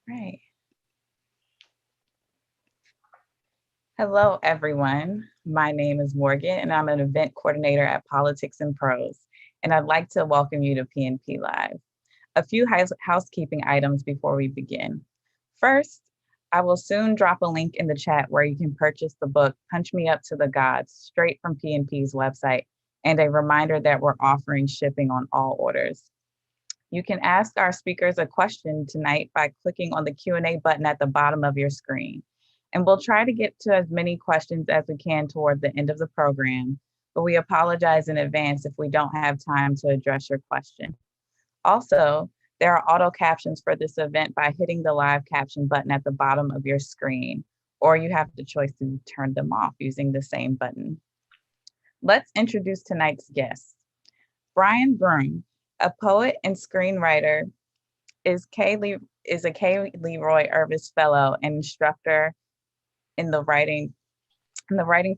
Right. Hello, everyone. My name is Morgan, and I'm an event coordinator at Politics and Prose, and I'd like to welcome you to PNP Live. A few housekeeping items before we begin. First, I will soon drop a link in the chat where you can purchase the book Punch Me Up to the Gods straight from PNP's website, and a reminder that we're offering shipping on all orders. You can ask our speakers a question tonight by clicking on the Q&A button at the bottom of your screen. And we'll try to get to as many questions as we can toward the end of the program, but we apologize in advance if we don't have time to address your question. Also, there are auto captions for this event by hitting the live caption button at the bottom of your screen, or you have the choice to turn them off using the same button. Let's introduce tonight's guests. Brian Broome, a poet and screenwriter, is a Leroy Irvis Fellow and instructor in the writing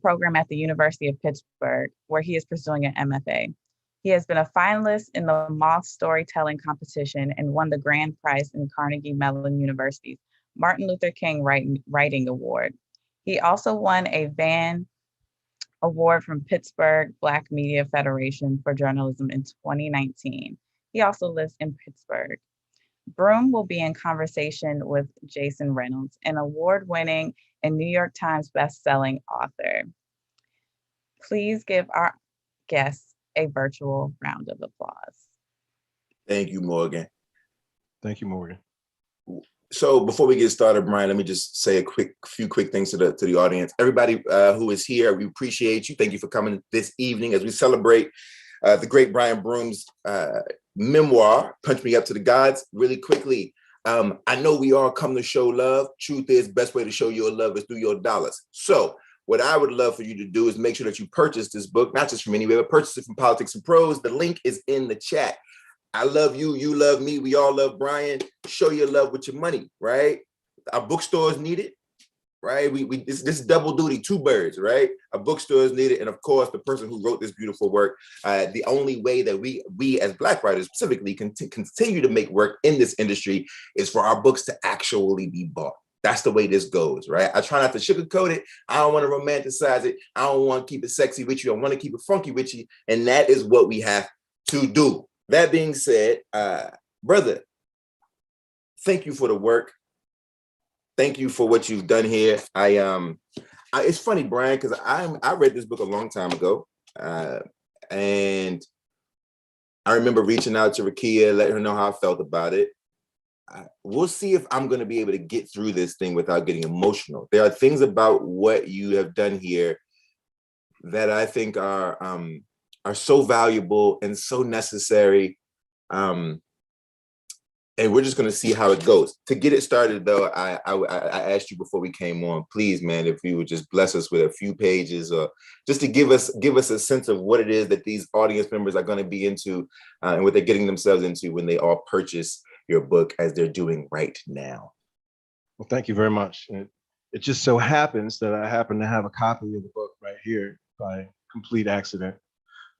program at the University of Pittsburgh, where he is pursuing an MFA. He has been a finalist in the Moth storytelling competition and won the grand prize in Carnegie Mellon University's Martin Luther King Writing Award. He also won a VANN Award from Pittsburgh Black Media Federation for journalism in 2019. He also lives in Pittsburgh. Broome will be in conversation with Jason Reynolds, an award-winning and New York Times best-selling author. Please give our guests a virtual round of applause. Thank you, Morgan. Thank you, Morgan. So before we get started, Brian, let me just say a few quick things to the audience. Everybody who is here, we appreciate you. Thank you for coming this evening as we celebrate the great Brian Broome's memoir, Punch Me Up to the Gods. Really quickly, I know we all come to show love. Truth is, best way to show your love is through your dollars. So what I would love for you to do is make sure that you purchase this book, not just from anywhere, but purchase it from Politics and Prose. The link is in the chat. I love you, you love me, we all love Brian. Show your love with your money, right? Our bookstores need it, right? This is double duty, two birds, right? Our bookstores need it, and of course, the person who wrote this beautiful work. The only way that we as Black writers specifically continue to make work in this industry is for our books to actually be bought. That's the way this goes, right? I try not to sugarcoat it. I don't want to romanticize it. I don't want to keep it sexy with you. I want to keep it funky with you, and that is what we have to do. That being said, brother, thank you for the work. Thank you for what you've done here. It's funny, Brian, because I read this book a long time ago, and I remember reaching out to Rakia, letting her know how I felt about it. We'll see if I'm going to be able to get through this thing without getting emotional. There are things about what you have done here that I think are so valuable and so necessary. And we're just going to see how it goes. To get it started, though, I asked you before we came on, please, man, if you would just bless us with a few pages, or just to give us a sense of what it is that these audience members are going to be into and what they're getting themselves into when they all purchase your book, as they're doing right now. Well, thank you very much. It just so happens that I happen to have a copy of the book right here by complete accident.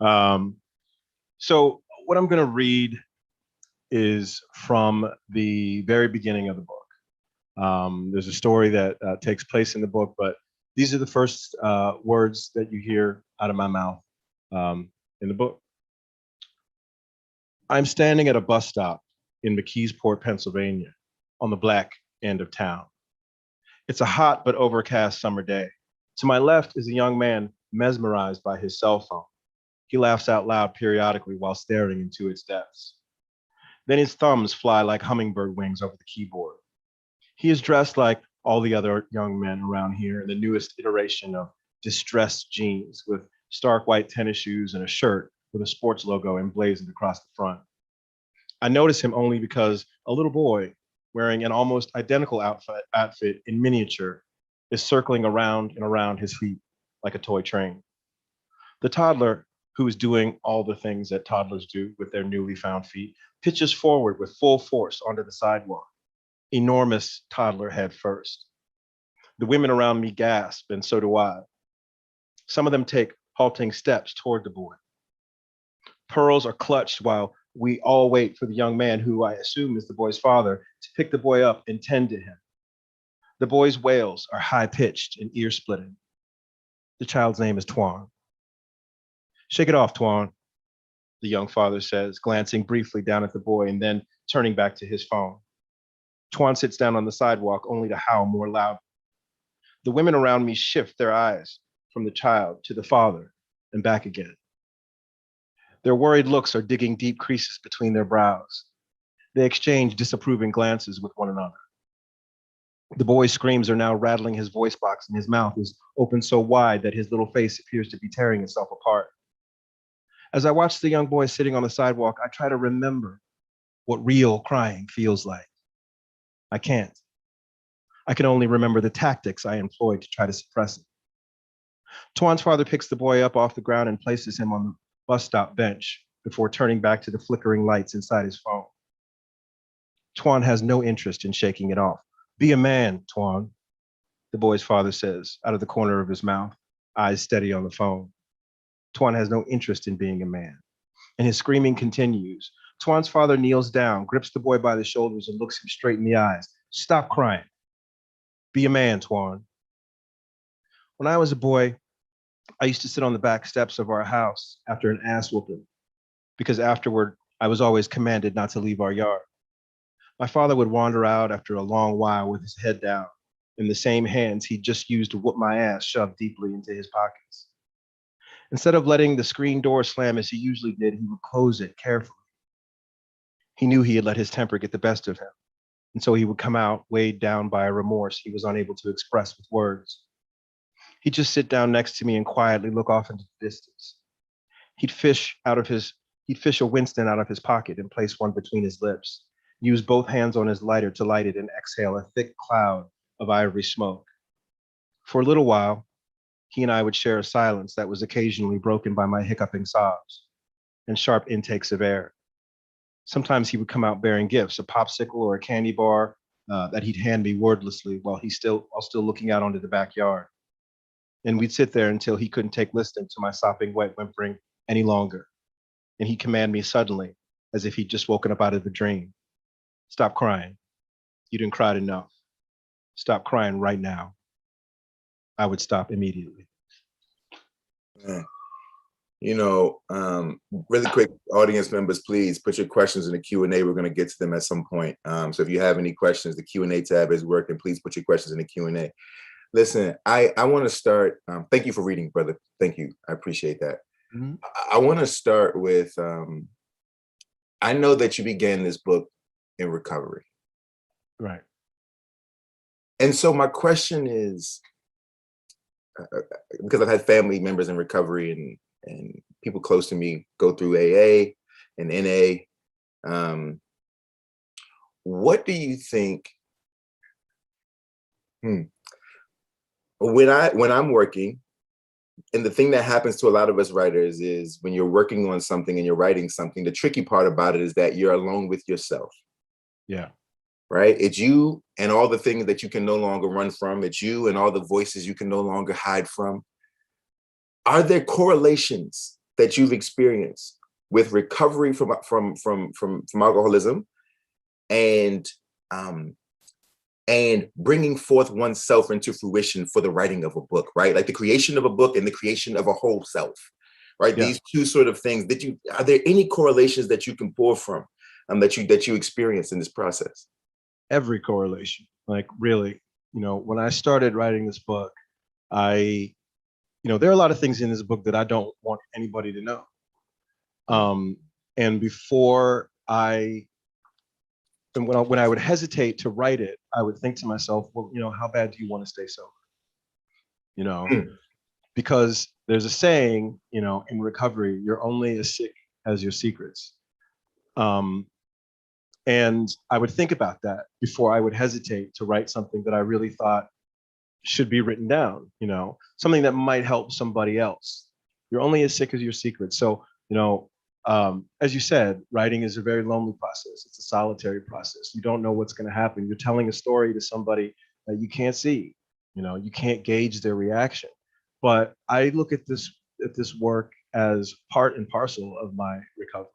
So what I'm going to read is from the very beginning of the book. There's a story that takes place in the book, but these are the first words that you hear out of my mouth in the book. I'm standing at a bus stop in McKeesport, Pennsylvania, on the black end of town. It's a hot but overcast summer day. To my left is a young man mesmerized by his cell phone. He laughs out loud periodically while staring into its depths. Then his thumbs fly like hummingbird wings over the keyboard. He is dressed like all the other young men around here in the newest iteration of distressed jeans with stark white tennis shoes and a shirt with a sports logo emblazoned across the front. I notice him only because a little boy wearing an almost identical outfit in miniature is circling around and around his feet like a toy train. The toddler, who is doing all the things that toddlers do with their newly found feet, pitches forward with full force onto the sidewalk, enormous toddler head first. The women around me gasp, and so do I. Some of them take halting steps toward the boy. Pearls are clutched while We all wait for the young man, who I assume is the boy's father, to pick the boy up and tend to him. The boy's wails are high-pitched and ear-splitting. The child's name is Tuan. "Shake it off, Tuan," the young father says, glancing briefly down at the boy and then turning back to his phone. Tuan sits down on the sidewalk, only to howl more loudly. The women around me shift their eyes from the child to the father and back again. Their worried looks are digging deep creases between their brows. They exchange disapproving glances with one another. The boy's screams are now rattling his voice box, and his mouth is open so wide that his little face appears to be tearing itself apart. As I watch the young boy sitting on the sidewalk, I try to remember what real crying feels like. I can't. I can only remember the tactics I employed to try to suppress it. Tuan's father picks the boy up off the ground and places him on the bus stop bench before turning back to the flickering lights inside his phone. Tuan has no interest in shaking it off. "Be a man, Tuan," the boy's father says out of the corner of his mouth, eyes steady on the phone. Tuan has no interest in being a man, and his screaming continues. Tuan's father kneels down, grips the boy by the shoulders, and looks him straight in the eyes. "Stop crying. Be a man, Tuan." When I was a boy, I used to sit on the back steps of our house after an ass whooping, because afterward, I was always commanded not to leave our yard. My father would wander out after a long while with his head down, in the same hands he'd just used to whoop my ass shoved deeply into his pockets. Instead of letting the screen door slam as he usually did, he would close it carefully. He knew he had let his temper get the best of him, and so he would come out weighed down by a remorse he was unable to express with words. He'd just sit down next to me and quietly look off into the distance. He'd fish a Winston out of his pocket and place one between his lips, use both hands on his lighter to light it and exhale a thick cloud of ivory smoke. For a little while, he and I would share a silence that was occasionally broken by my hiccuping sobs and sharp intakes of air. Sometimes he would come out bearing gifts, a popsicle or a candy bar that he'd hand me wordlessly while still looking out onto the backyard. And we'd sit there until he couldn't take listening to my sopping wet whimpering any longer. And he'd command me suddenly, as if he'd just woken up out of a dream. "Stop crying. You didn't cry enough. Stop crying right now." I would stop immediately. You know, really quick, audience members, please put your questions in the Q&A. We're going to get to them at some point. So if you have any questions, the Q&A tab is working. Please put your questions in the Q&A. Listen, I want to start. Thank you for reading, brother. Thank you. I appreciate that. Mm-hmm. I want to start with, I know that you began this book in recovery. Right. And so my question is, because I've had family members in recovery and people close to me go through AA and NA. What do you think? When I'm working, and the thing that happens to a lot of us writers is when you're working on something and you're writing something, the tricky part about it is that you're alone with yourself. Yeah. Right? It's you and all the things that you can no longer run from. It's you and all the voices you can no longer hide from. Are there correlations that you've experienced with recovery from alcoholism and bringing forth oneself into fruition for the writing of a book, right? Like the creation of a book and the creation of a whole self, right? Yeah. These two sort of things are there any correlations that you can pull from that you experience in this process? Every correlation, like really, when I started writing this book, there are a lot of things in this book that I don't want anybody to know. And when I would hesitate to write it, I would think to myself, well, how bad do you want to stay sober? Because there's a saying, in recovery, you're only as sick as your secrets. And I would think about that before I would hesitate to write something that I really thought should be written down, something that might help somebody else. You're only as sick as your secrets. So, as you said, writing is a very lonely process. It's a solitary process. You don't know what's going to happen. You're telling a story to somebody that you can't see. You can't gauge their reaction. But I look at this work as part and parcel of my recovery.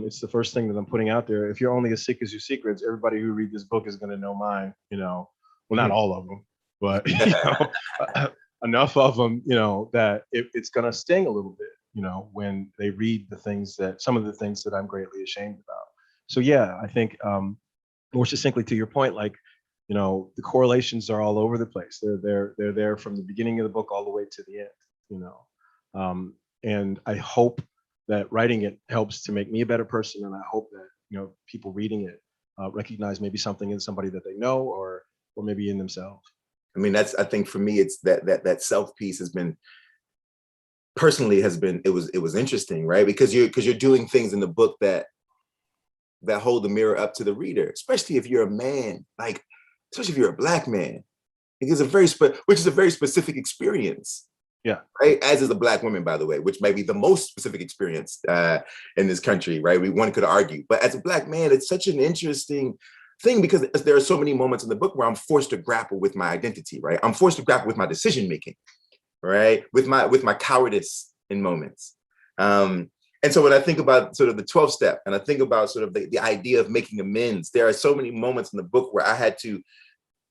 It's the first thing that I'm putting out there. If you're only as sick as your secrets, everybody who read this book is going to know mine, well, not all of them, but enough of them, that it's going to sting a little bit, when they read some of the things that I'm greatly ashamed about. So yeah, I think more succinctly to your point, like, the correlations are all over the place. They're there from the beginning of the book all the way to the end, and I hope that writing it helps to make me a better person, and I hope that people reading it recognize maybe something in somebody that they know, or maybe in themselves. I mean, I think for me, it's that self piece has been it was interesting, right? Because you're doing things in the book that hold the mirror up to the reader, especially if you're a man, like especially if you're a Black man. It is which is a very specific experience. Yeah. Right. As is a Black woman, by the way, which may be the most specific experience in this country. Right. One could argue. But as a Black man, it's such an interesting thing because there are so many moments in the book where I'm forced to grapple with my identity. Right. I'm forced to grapple with my decision making. Right. With my cowardice in moments. And so when I think about sort of the 12 step and I think about sort of the idea of making amends, there are so many moments in the book where I had to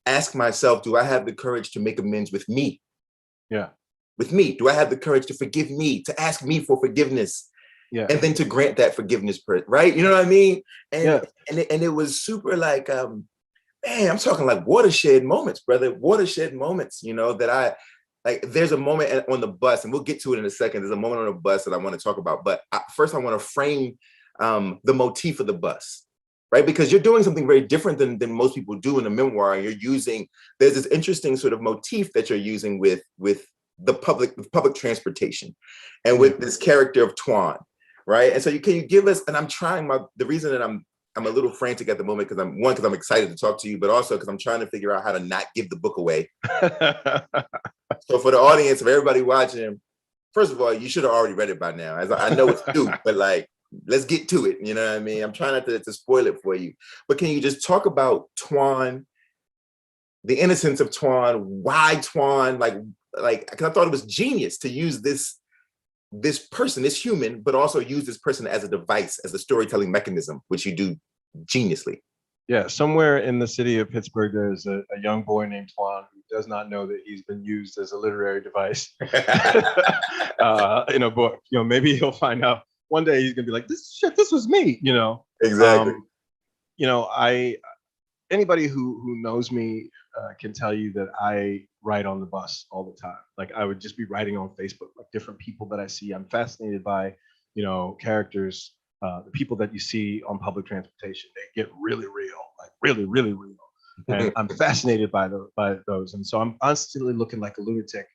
ask myself, do I have the courage to make amends with me? Yeah. With me? Do I have the courage to forgive me, to ask me for forgiveness, and then to grant that forgiveness, right? You know what I mean? And it was super like, man, I'm talking like watershed moments, brother, watershed moments, that I, like, there's a moment on the bus, and we'll get to it in a second. There's a moment on the bus that I want to talk about, but first I want to frame the motif of the bus, right? Because you're doing something very different than most people do in a memoir. There's this interesting sort of motif that you're using with the public transportation, and with this character of Tuan, right? And so can you give us? And I'm trying the reason that I'm a little frantic at the moment because I'm excited to talk to you, but also because I'm trying to figure out how to not give the book away. So for the audience, of everybody watching, first of all, you should have already read it by now. As I know it's due, but like, let's get to it. You know what I mean? I'm trying not to spoil it for you, but can you just talk about Tuan, the innocence of Tuan, why Tuan, because I thought it was genius to use this person, this human, but also use this person as a device, as a storytelling mechanism, which you do geniusly. Yeah, somewhere in the city of Pittsburgh, there's a young boy named Tuan who does not know that he's been used as a literary device in a book. Maybe he'll find out one day. He's gonna be like, "This was me." Exactly. Anybody who knows me can tell you that I write on the bus all the time. Like, I would just be writing on Facebook, like different people that I see. I'm fascinated by, characters. The people that you see on public transportation, they get really real, like really, really real. And I'm fascinated by those. And so I'm constantly looking like a lunatic,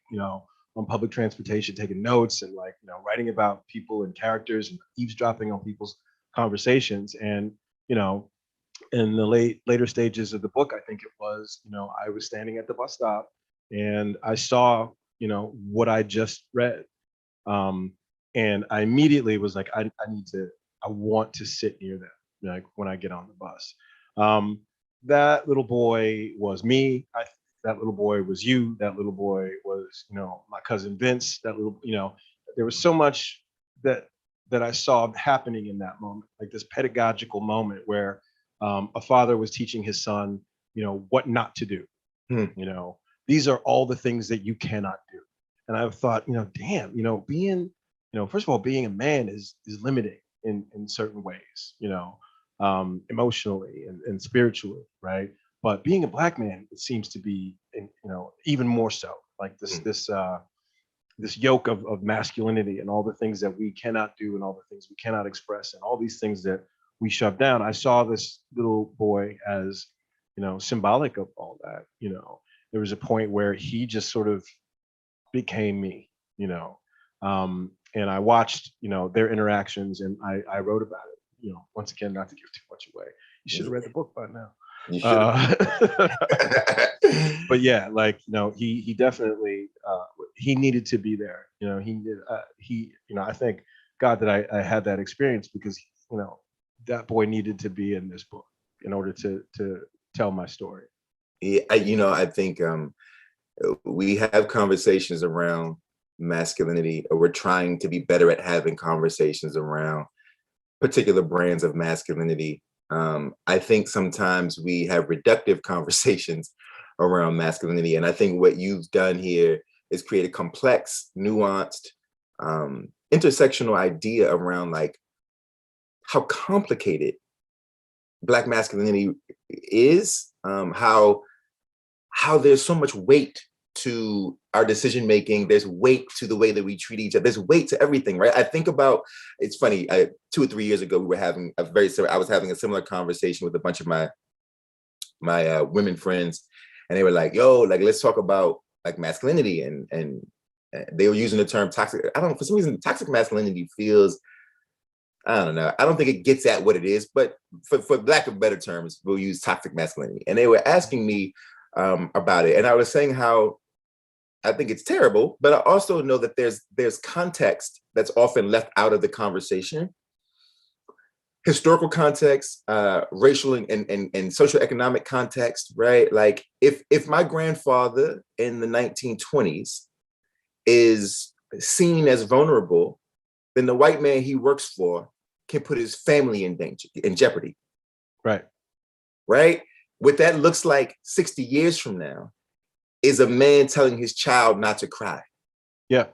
on public transportation, taking notes and writing about people and characters and eavesdropping on people's conversations. And, in the later stages of the book, I think it was, I was standing at the bus stop and I saw, what I just read. And I immediately was like, I want to sit near them, like when I get on the bus. That little boy was me. That little boy was you. That little boy was, my cousin Vince. That little, there was so much that I saw happening in that moment, like this pedagogical moment where a father was teaching his son, what not to do. These are all the things that you cannot do. And I thought, damn, being, first of all, being a man is limiting in certain ways, emotionally and spiritually, right? But being a Black man, it seems to be, even more so. Like this yoke of masculinity and all the things that we cannot do and all the things we cannot express and all these things that we shove down. I saw this little boy as, symbolic of all that. There was a point where he just sort of became me, and I watched, their interactions, and I wrote about it. Once again, not to give too much away. You should have read the book by now. You should. But yeah, he definitely he needed to be there. I thank God that I had that experience because that boy needed to be in this book in order to tell my story. Yeah, I think we have conversations around masculinity, or we're trying to be better at having conversations around particular brands of masculinity. I think sometimes we have reductive conversations around masculinity. And I think what you've done here is create a complex, nuanced, intersectional idea around like how complicated Black masculinity is, how there's so much weight to our decision making. There's weight to the way that we treat each other. There's weight to everything, right? I think about, it's funny, 2 or 3 years ago, we were having I was having a similar conversation with a bunch of my women friends, and they were like, yo, like, let's talk about like masculinity, and they were using the term toxic. I don't know, for some reason, toxic masculinity feels, I don't know. I don't think it gets at what it is, but for lack of better terms, we'll use toxic masculinity. And they were asking me about it. And I was saying how I think it's terrible, but I also know that there's context that's often left out of the conversation. Historical context, racial and socioeconomic context, right? Like if my grandfather in the 1920s is seen as vulnerable, then the white man he works for can put his family in danger, in jeopardy. Right. Right? What that looks like 60 years from now is a man telling his child not to cry. Yeah,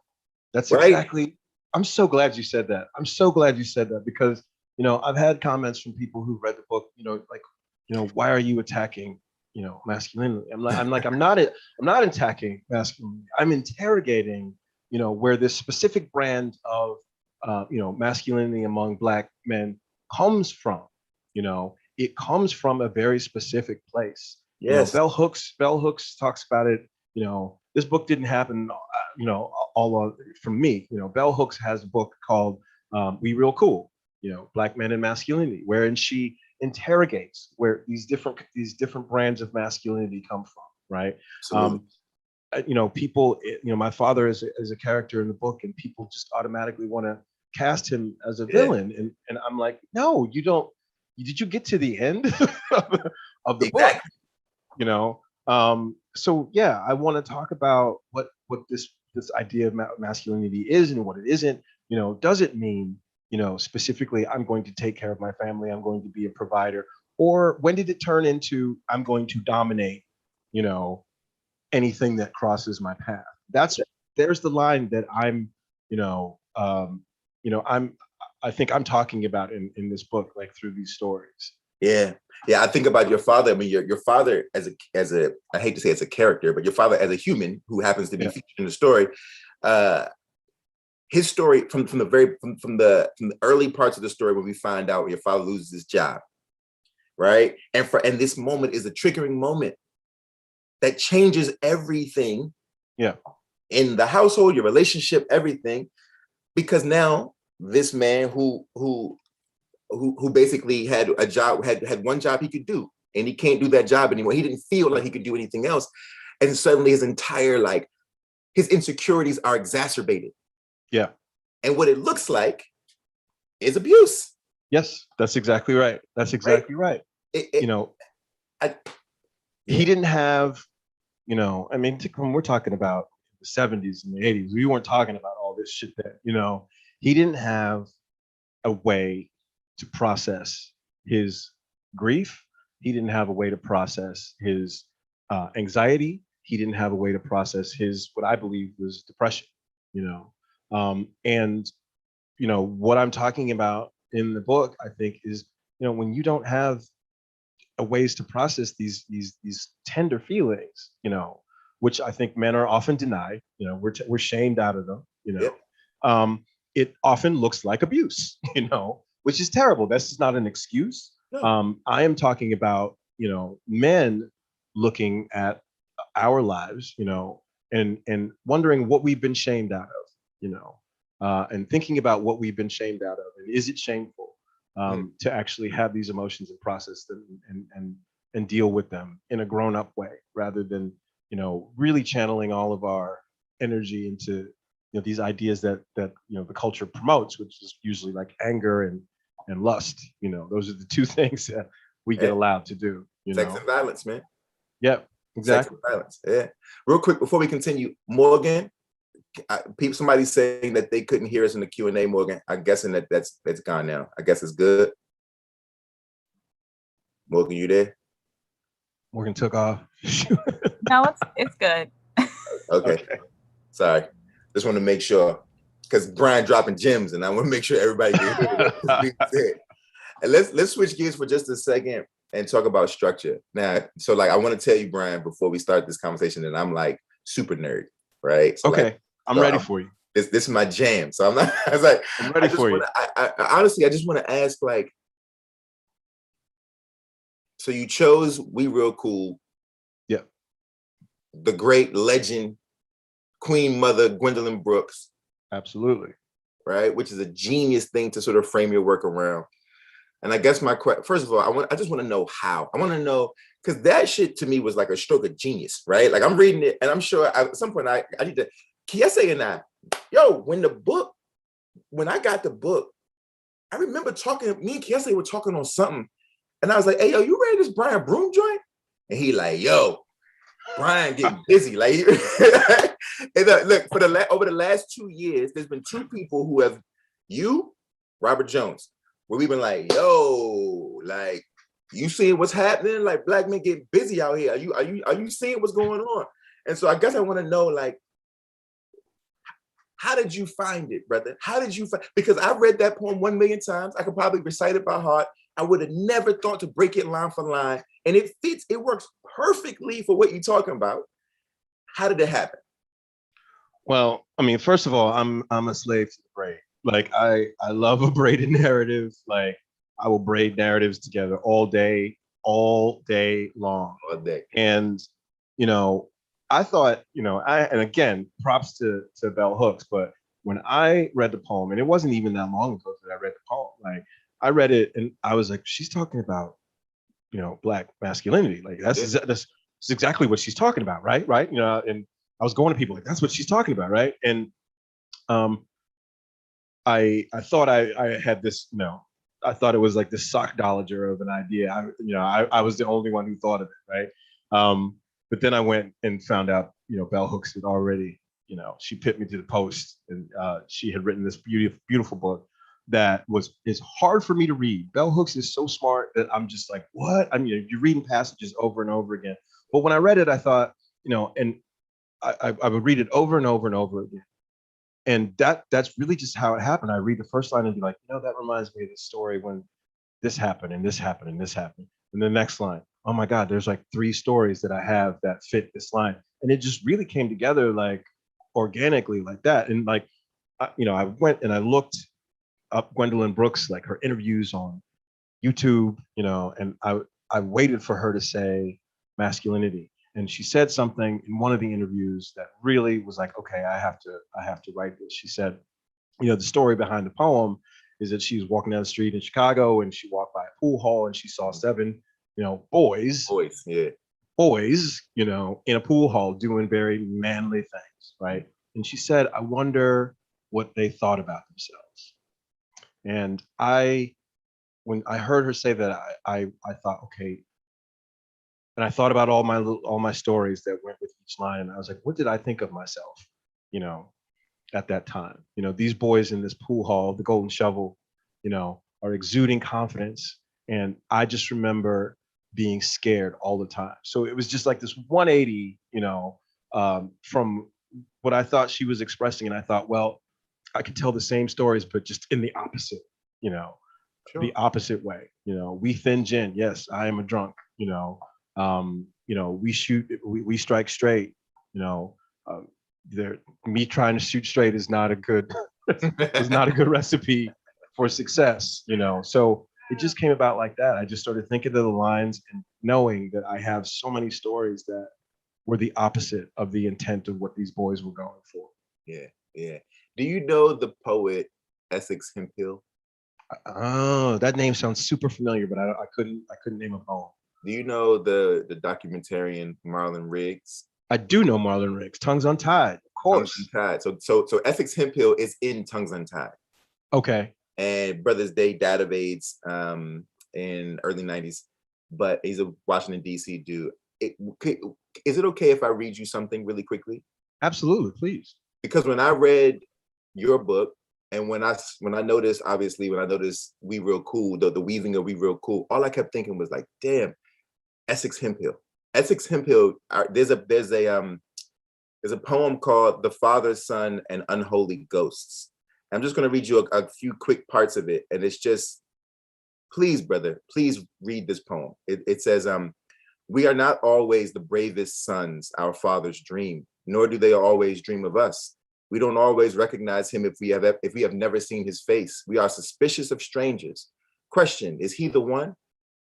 that's right? Exactly. I'm so glad you said that. I'm so glad you said that because, you know, I've had comments from people who read the book, you know, like, you know, why are you attacking, you know, masculinity? I'm not attacking masculinity. I'm interrogating, you know, where this specific brand of, you know, masculinity among Black men comes from. You know, it comes from a very specific place. Yes. You know, Bell Hooks talks about it. You know, this book didn't happen, you know, all from me. You know, Bell Hooks has a book called We Real Cool, you know, Black Men and Masculinity, wherein she interrogates where these different brands of masculinity come from, right? You know, people, you know, my father is a character in the book, and people just automatically want to cast him as a villain. And I'm like, no, you don't. Did you get to the end of the book? You know, so yeah, I want to talk about what this idea of masculinity is and what it isn't. You know, does it mean, you know, specifically, I'm going to take care of my family, I'm going to be a provider, or when did it turn into I'm going to dominate, you know, anything that crosses my path? There's the line that I'm, you know, I think I'm talking about in this book, like through these stories. Yeah. I think about your father. I mean, your father as a I hate to say it's a character, but your father as a human who happens to be featured in the story. His story from the early parts of the story when we find out your father loses his job, right? And this moment is a triggering moment that changes everything. Yeah. In the household, your relationship, everything, because now this man who basically had a job, had one job he could do, and he can't do that job anymore. He didn't feel like he could do anything else. And suddenly his entire, like, his insecurities are exacerbated. Yeah. And what it looks like is abuse. Yes, that's exactly right. That's exactly right. You know, he didn't have, you know, I mean, when we're talking about the 70s and the 80s, we weren't talking about all this shit that, you know, he didn't have a way to process his grief. He didn't have a way to process his anxiety. He didn't have a way to process his, what I believe was depression, you know. And, you know, what I'm talking about in the book, I think, is, you know, when you don't have a ways to process these tender feelings, you know, which I think men are often denied, you know, we're shamed out of them, you know. It often looks like abuse, you know, which is terrible. That's just not an excuse. No. I am talking about, you know, men looking at our lives, you know, and wondering what we've been shamed out of, you know, and thinking about what we've been shamed out of, and is it shameful to actually have these emotions and process them and deal with them in a grown-up way, rather than, you know, really channeling all of our energy into, you know, these ideas that you know the culture promotes, which is usually like anger and lust. You know, those are the two things that we get allowed to do. You Sex know? and violence, man. Yeah, exactly. Sex and violence. Yeah. Real quick before we continue, Morgan, somebody's saying that they couldn't hear us in the Q&A, Morgan. I'm guessing that's gone now. I guess it's good. Morgan, you there? Morgan took off. No, it's good. Okay. Sorry. Just want to make sure, because Brian dropping gems, and I want to make sure everybody can hear what's being said. And let's switch gears for just a second and talk about structure. Now, so like I want to tell you, Brian, before we start this conversation, that I'm like super nerd, right? So okay, like, I'm ready for you. This is my jam. So I'm not. I was like, I'm ready for you. Honestly, I just want to ask, like, so you chose We Real Cool. Yeah. The great legend, Queen Mother Gwendolyn Brooks. Absolutely. Right, which is a genius thing to sort of frame your work around. And I guess my question, first of all, I just want to know how. I want to know, because that shit to me was like a stroke of genius, right? Like I'm reading it, and I'm sure at some point I need to. Kiese and I, when I got the book, I remember me and Kiese were talking on something, and I was like, "Hey, yo, you read this Brian Broome joint?" And he like, "Yo, Brian getting busy." Like, and look, over the last 2 years, there's been 2 people who have, Robert Jones, where we've been like, "Yo, like, you seeing what's happening? Like, black men getting busy out here. Are you seeing what's going on?" And so I guess I want to know, like, how did you find it, brother? How did you find? Because I read that poem 1 million times. I could probably recite it by heart. I would have never thought to break it line for line, and it fits. It works perfectly for what you're talking about. How did it happen? Well, I mean, first of all, I'm a slave to the braid. Like I love a braided narrative. Like I will braid narratives together all day long. All day. And I thought, and again, props to Bell Hooks, but when I read the poem, and it wasn't even that long ago that I read the poem, like I read it and I was like, she's talking about, Black masculinity. Like that's exactly what she's talking about, right? Right. And I was going to people like, that's what she's talking about, right? And I thought I had this, I thought it was like this sockdologer of an idea. I was the only one who thought of it, right? But then I went and found out, Bell Hooks had already, she put me to the post, and she had written this beautiful book that is hard for me to read. Bell Hooks is so smart that I'm just like, what? I mean, you're reading passages over and over again. But when I read it, I thought, and I would read it over and over and over again. And that's really just how it happened. I read the first line and be like, that reminds me of this story when this happened and this happened and this happened. And the next line, oh my God, there's like 3 stories that I have that fit this line. And it just really came together like organically like that. And like, I went and I looked up Gwendolyn Brooks, like her interviews on YouTube, and I waited for her to say masculinity. And she said something in one of the interviews that really was like, okay, I have to write this. She said, the story behind the poem is that she was walking down the street in Chicago and she walked by a pool hall and she saw 7, boys, in a pool hall doing very manly things, right? And she said, I wonder what they thought about themselves. And when I heard her say that, I thought, okay. And I thought about all my stories that went with each line. And I was like, what did I think of myself, at that time? These boys in this pool hall, the Golden Shovel, are exuding confidence. And I just remember being scared all the time. So it was just like this 180, from what I thought she was expressing. And I thought, well, I could tell the same stories, but just in the opposite, Sure. the opposite way. We thin gin. Yes, I am a drunk, we strike straight, me trying to shoot straight is not a good recipe for success, so it just came about like that. I just started thinking of the lines and knowing that I have so many stories that were the opposite of the intent of what these boys were going for. Yeah. Do you know the poet Essex Hemphill? Oh, that name sounds super familiar, but I couldn't name a poem. Do you know the documentarian Marlon Riggs? I do know Marlon Riggs. Tongues Untied, of course. Tongues Untied. So Essex Hemphill is in Tongues Untied. Okay. And Brothers Day died of AIDS in early 90s, but he's a Washington, D.C. dude. Is it okay if I read you something really quickly? Absolutely, please. because when I read your book, and when I noticed, obviously, when I noticed We Real Cool, the weaving of We Real Cool, all I kept thinking was like, damn, Essex Hemphill. Essex Hemphill, there's a poem called The Father, Son, and Unholy Ghosts. I'm just going to read you a few quick parts of it. And it's just, please, brother, please read this poem. It says, we are not always the bravest sons our fathers dream, nor do they always dream of us. We don't always recognize him if we have never seen his face. We are suspicious of strangers. Question, is he the one?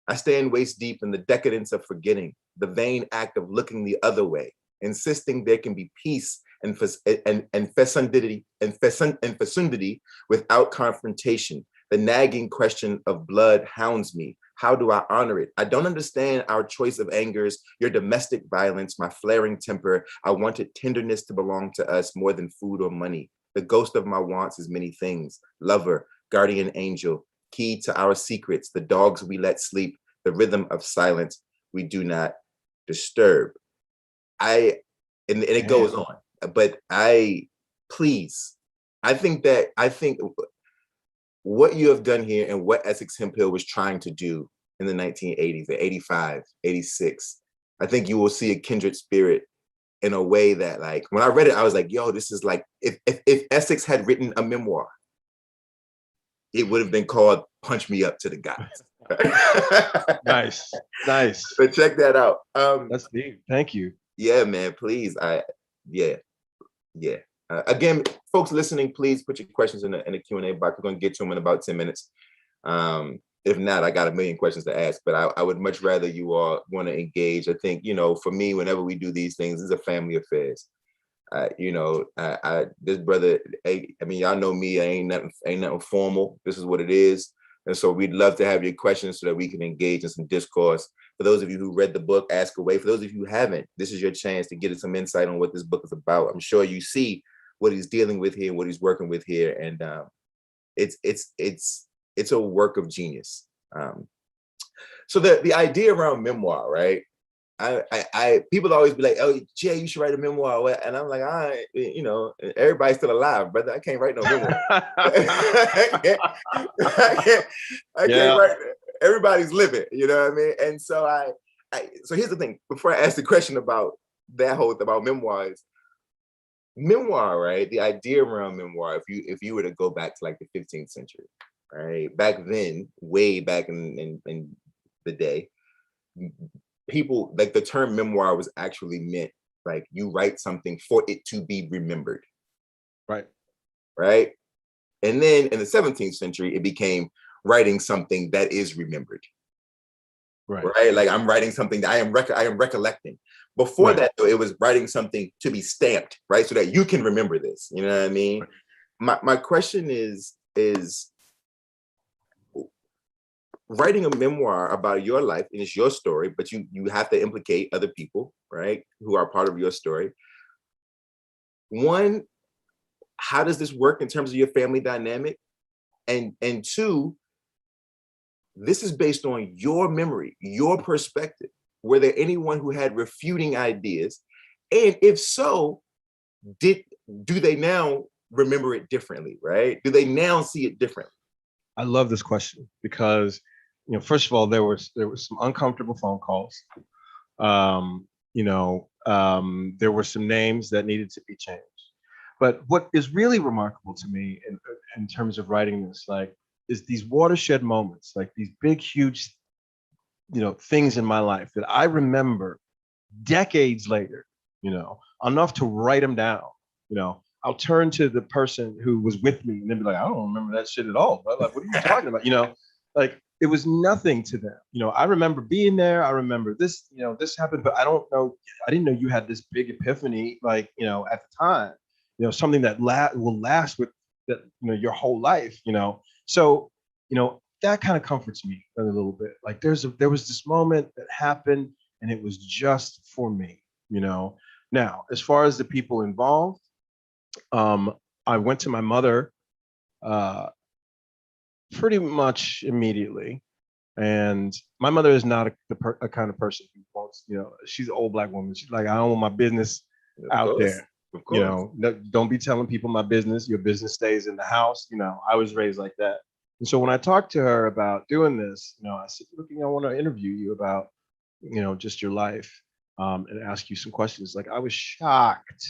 I stand waist deep in the decadence of forgetting, the vain act of looking the other way, insisting there can be peace and fecundity without confrontation. The nagging question of blood hounds me. How do I honor it? I don't understand our choice of angers, your domestic violence, my flaring temper. I wanted tenderness to belong to us more than food or money. The ghost of my wants is many things: lover, guardian angel, key to our secrets, the dogs we let sleep, the rhythm of silence we do not disturb. And it goes on, but I think what you have done here and what Essex Hemphill was trying to do in the 1980s, the 85, 86, I think you will see a kindred spirit in a way that, like, when I read it, I was like, yo, this is like, if Essex had written a memoir, it would have been called Punch Me Up to the Gods. Nice. But check that out. That's deep. Thank you. Yeah, man, please. Yeah. Again, folks listening, please put your questions in the Q&A box. We're going to get to them in about 10 minutes. If not, I got a million questions to ask, but I would much rather you all want to engage. I think, for me, whenever we do these things, this is a family affairs. This brother, y'all know me, ain't nothing formal. This is what it is. And so we'd love to have your questions so that we can engage in some discourse. For those of you who read the book, ask away. For those of you who haven't, this is your chance to get some insight on what this book is about. I'm sure you see what he's dealing with here, what he's working with here. And it's a work of genius. So the idea around memoir, right? People always be like, oh, Jay, you should write a memoir. And I'm like, everybody's still alive, brother. I can't write no memoir. I can't write. Everybody's living, you know what I mean? And so so here's the thing. Before I ask the question about memoirs, right? The idea around memoir, if you were to go back to like the 15th century, right? Back then, way back in the day, people, like, the term memoir was actually meant like you write something for it to be remembered. Right. And then in the 17th century, it became writing something that is remembered. Right. Like, I'm writing something that I am recollecting. Before that, though, it was writing something to be stamped, right? So that you can remember this. You know what I mean? My question is writing a memoir about your life, and it's your story, but you have to implicate other people, right, who are part of your story. One, how does this work in terms of your family dynamic? And two, this is based on your memory, your perspective. Were there anyone who had refuting ideas? And if so, do they now remember it differently, right? Do they now see it differently? I love this question because, first of all, there was some uncomfortable phone calls. There were some names that needed to be changed. But what is really remarkable to me in terms of writing this, like, is these watershed moments, like these big, huge, things in my life that I remember decades later, enough to write them down. I'll turn to the person who was with me and they'll be like, I don't remember that shit at all. Bro. Like, what are you talking about? Like, it was nothing to them. I remember being there. I remember this, this happened, but I didn't know you had this big epiphany, like, at the time, something that will last with that, your whole life, So, that kind of comforts me a little bit. Like, there was this moment that happened and it was just for me, Now, as far as the people involved, I went to my mother pretty much immediately. And my mother is not a kind of person who wants, she's an old Black woman. She's like, I don't want my business out there. Of course. You know, don't be telling people my business. Your business stays in the house. You know, I was raised like that. And so when I talked to her about doing this, you know, I said, look, I want to interview you about, you know, just your life, and ask you some questions. Like, I was shocked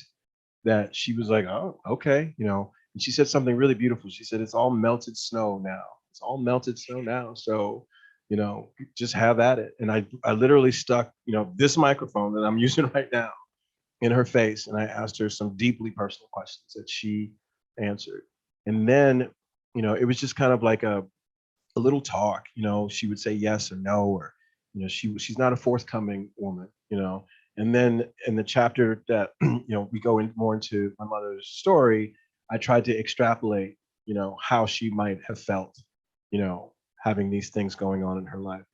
that she was like, oh, okay, you know. And she said something really beautiful. She said, it's all melted snow now. It's all melted snow now. So, you know, just have at it. And I literally stuck, you know, this microphone that I'm using right now in her face. And I asked her some deeply personal questions that she answered. And then, you know, it was just kind of like a little talk, you know, she would say yes or no, or, you know, she's not a forthcoming woman, you know. And then in the chapter that, you know, we go in more into my mother's story, I tried to extrapolate, you know, how she might have felt, you know, having these things going on in her life.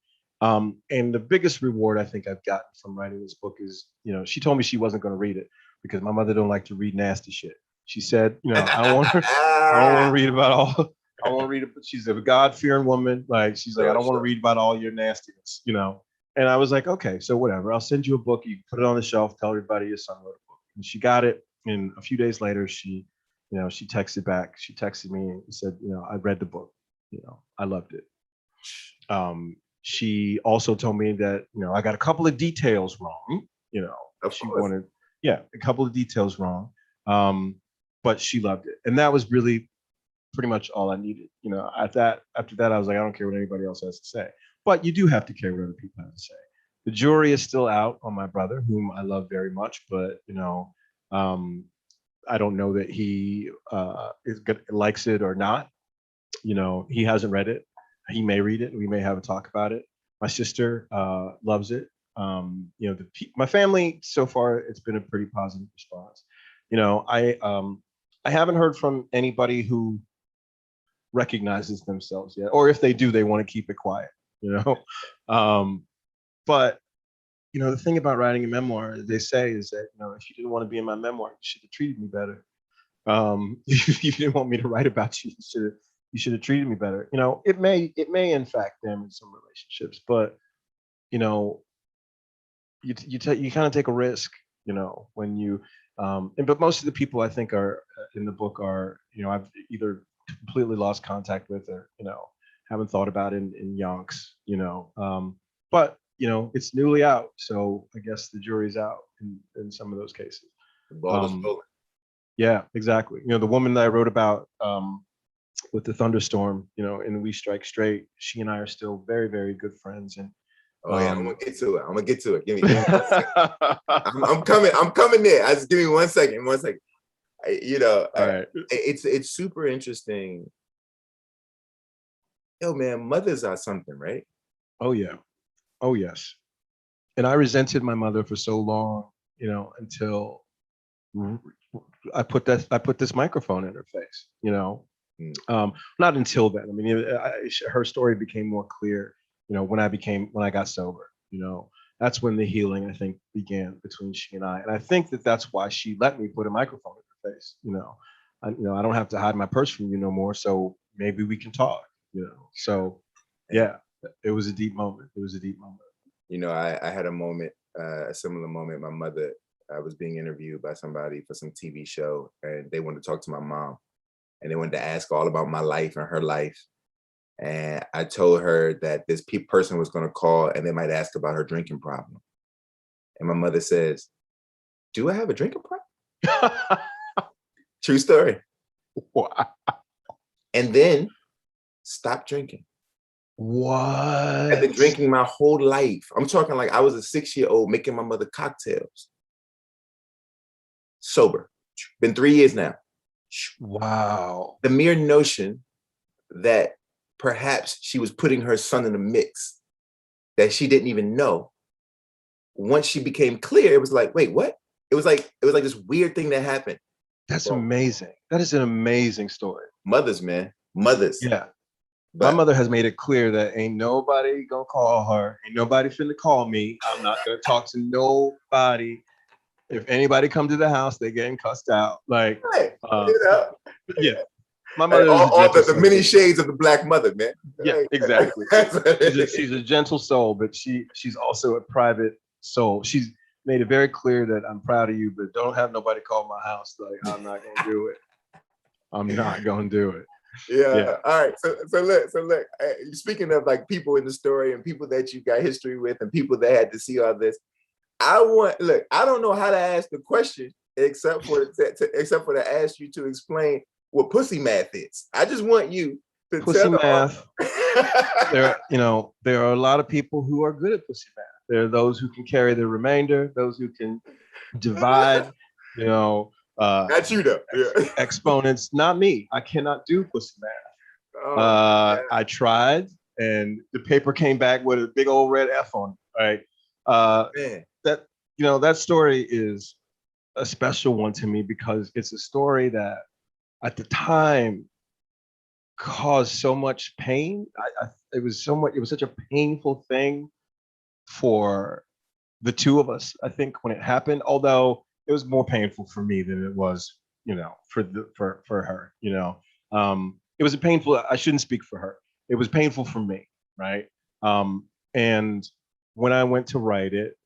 And the biggest reward I think I've gotten from writing this book is, you know, she told me she wasn't going to read it because my mother don't like to read nasty shit. She said, you know, I don't want to read about all. I don't want to read it, but she's a God-fearing woman. Like, she's like, I don't want to read about all your nastiness, you know. And I was like, okay, so whatever. I'll send you a book. You can put it on the shelf. Tell everybody your son wrote a book. And she got it. And a few days later, she texted back. She texted me and said, you know, I read the book. You know, I loved it. She also told me that, you know, I got a couple of details wrong. You know, she wanted, a couple of details wrong. But she loved it. And that was really pretty much all I needed. You know, after that, I was like, I don't care what anybody else has to say. But you do have to care what other people have to say. The jury is still out on my brother, whom I love very much, but, you know, I don't know that he likes it or not. You know, he hasn't read it. He may read it. We may have a talk about it. My sister loves it. You know, my family so far, it's been a pretty positive response. You know, I haven't heard from anybody who recognizes themselves yet, or if they do, they want to keep it quiet. You know, but you know, the thing about writing a memoir, they say, is that, you know, if you didn't want to be in my memoir, you should have treated me better. If you didn't want me to write about you, you should have treated me better. You know, it may in fact damage some relationships, but you know, you kind of take a risk, you know, when you but most of the people I think are in the book are, you know, I've either completely lost contact with, or, you know, haven't thought about in yonks, you know. But you know, it's newly out, so I guess the jury's out in some of those cases. The ball is rolling. Yeah, exactly. You know, the woman that I wrote about with the thunderstorm, you know, in We Strike Straight, she and I are still very, very good friends. And I'm gonna get to it. Give me I'm coming there. Just give me 1 second. You know, right. It's super interesting. Yo, man, mothers are something, right? Oh yeah. Oh yes. And I resented my mother for so long, you know, until I put this microphone in her face, you know. Not until then. I mean, her story became more clear, you know, when I got sober. You know, that's when the healing, I think, began between she and I. And I think that's why she let me put a microphone in her face. You know, I don't have to hide my purse from you no more. So maybe we can talk. You know, so yeah, it was a deep moment. You know, I had a moment, a similar moment. My mother, I was being interviewed by somebody for some TV show, and they wanted to talk to my mom, and they wanted to ask all about my life and her life. And I told her that this person was going to call, and they might ask about her drinking problem. And my mother says, "Do I have a drinking problem?" True story. Wow. And then stop drinking. What? I've been drinking my whole life. I'm talking like I was a 6-year-old making my mother cocktails. Sober. Been 3 years now. Wow. The mere notion that perhaps she was putting her son in a mix that she didn't even know. Once she became clear, it was like, wait, what? It was like this weird thing that happened. That's amazing. That is an amazing story. Mothers, man. Mothers. Yeah. But my mother has made it clear that ain't nobody gonna call her. Ain't nobody finna call me. I'm not gonna talk to nobody. If anybody come to the house, they getting cussed out. Like, you know. Yeah. My mother is all the many shades of the Black mother, man. Yeah, exactly. She's a gentle soul, but she's also a private soul. made it very clear that I'm proud of you, but don't have nobody call my house. Like, I'm not gonna do it. I'm not gonna do it. Yeah. All right. So look. Speaking of like people in the story and people that you got history with and people that had to see all this, I don't know how to ask the question except for to ask you to explain what pussy math is. I just want you to pussy tell math. There are a lot of people who are good at pussy math. There are those who can carry the remainder, those who can divide, not you though. Yeah. Exponents. Not me. I cannot do pussy math. Oh, I tried, and the paper came back with a big old red F on it. Right. Man. That story is a special one to me because it's a story that at the time caused so much pain. It was such a painful thing for the two of us, I think, when it happened, although it was more painful for me than it was, for her, it was I shouldn't speak for her. It was painful for me. Right. And when I went to write it,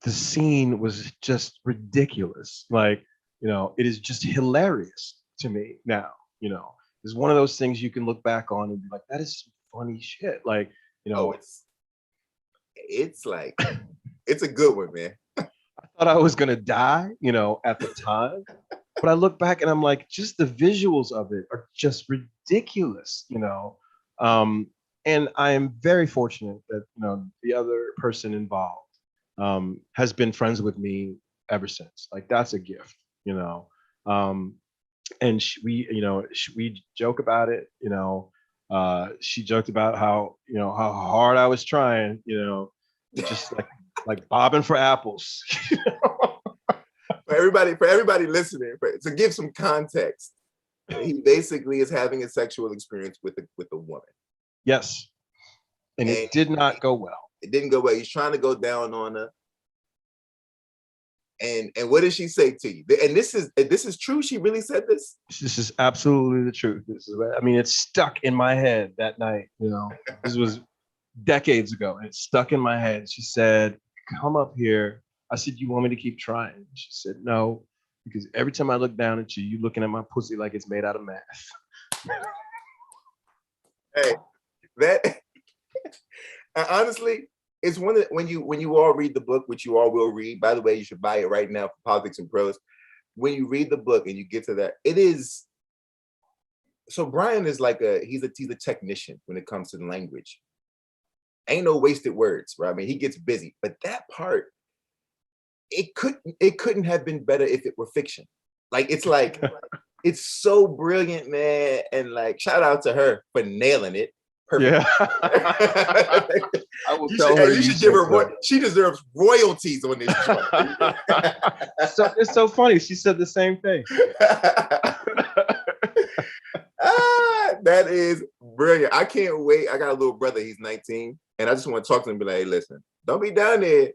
the scene was just ridiculous. Like, it is just hilarious to me now. It's one of those things you can look back on and be like, that is some funny shit. Like, it's like, it's a good one, man. I thought I was gonna die, at the time. But I look back and I'm like, just the visuals of it are just ridiculous, and I am very fortunate that, the other person involved has been friends with me ever since. Like, that's a gift, and we joke about it. She joked about how hard I was trying, just like bobbing for apples. For everybody listening, to give some context, he basically is having a sexual experience with a woman. Yes, and it did not go well. It didn't go well. He's trying to go down on her. And what did she say to you? And this is true. She really said this. This is absolutely the truth. It's stuck in my head that night. This was decades ago, and it stuck in my head. She said, "Come up here." I said, "You want me to keep trying?" She said, "No, because every time I look down at you, you're looking at my pussy like it's made out of math." Hey, that honestly. It's one that when you all read the book, which you all will read, by the way, you should buy it right now for Politics and Prose. When you read the book and you get to that, it is, so Brian is like he's a technician when it comes to the language. Ain't no wasted words, right? I mean, he gets busy, but that part, it couldn't have been better if it were fiction. Like, it's so brilliant, man. And like, shout out to her for nailing it. Perfect. Yeah. I will tell her. You should give her. She deserves royalties on this joint. It's so funny. She said the same thing. That is brilliant. I can't wait. I got a little brother. He's 19, and I just want to talk to him and be like, "Hey, listen, don't be down there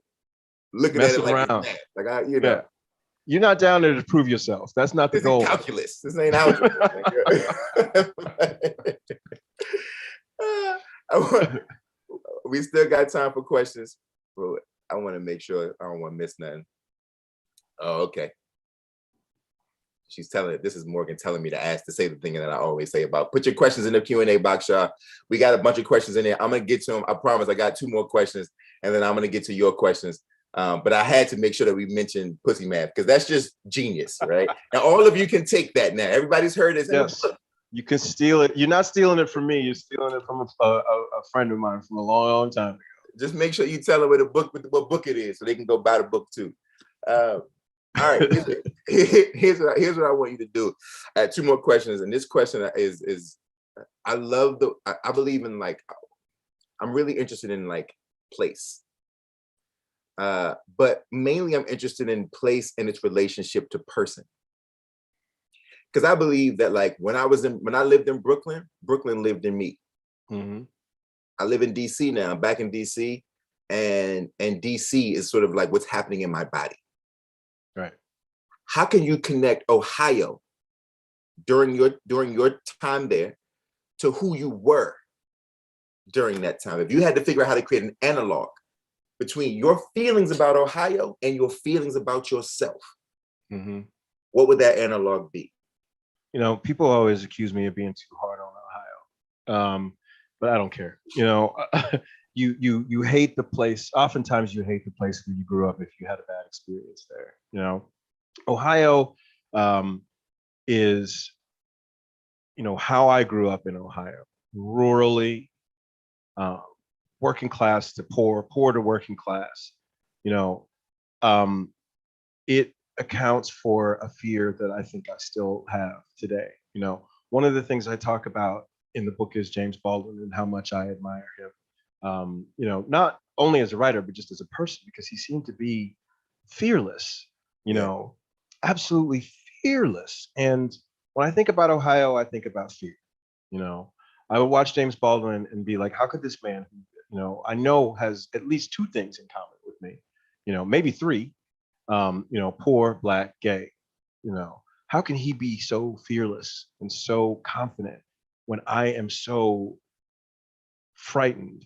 looking at it like it's mad. Yeah. You're not down there to prove yourself. That's not the goal. This ain't calculus. This ain't algebra." We still got time for questions, but I want to make sure I don't want to miss nothing. Oh, okay. She's this is Morgan telling me to say the thing that I always say about put your questions in the Q&A box, y'all. We got a bunch of questions in there. I'm going to get to them. I promise I got 2 more questions, and then I'm going to get to your questions. But I had to make sure that we mentioned pussy math because that's just genius, right? And all of you can take that now. Everybody's heard it. Yes. You can steal it. You're not stealing it from me. You're stealing it from a friend of mine from a long, long time ago. Just make sure you tell them what book it is so they can go buy the book too. All right. Here's what I want you to do. I have 2 more questions. And this question is I believe in, like, I'm really interested in, like, place. But mainly I'm interested in place and its relationship to person. Because I believe that, like, when I lived in Brooklyn, Brooklyn lived in me. Mm-hmm. I live in DC now. I'm back in DC, and DC is sort of like what's happening in my body. Right. How can you connect Ohio during your time there to who you were during that time? If you had to figure out how to create an analog between your feelings about Ohio and your feelings about yourself, Mm-hmm. what would that analog be? You know, people always accuse me of being too hard on Ohio, but I don't care. You know, you hate the place. Oftentimes, you hate the place where you grew up if you had a bad experience there. You know, Ohio is, you know, how I grew up in Ohio, rurally, working class to poor, poor to working class. You know, it accounts for a fear that I think I still have today. You know, one of the things I talk about in the book is James Baldwin and how much I admire him. You know, not only as a writer, but just as a person, because he seemed to be fearless, you know, absolutely fearless. And when I think about Ohio, I think about fear. You know, I would watch James Baldwin and be like, how could this man, you know, I know has at least two things in common with me, you know, maybe three, you know, poor, Black, gay, you know, how can he be so fearless and so confident when I am so frightened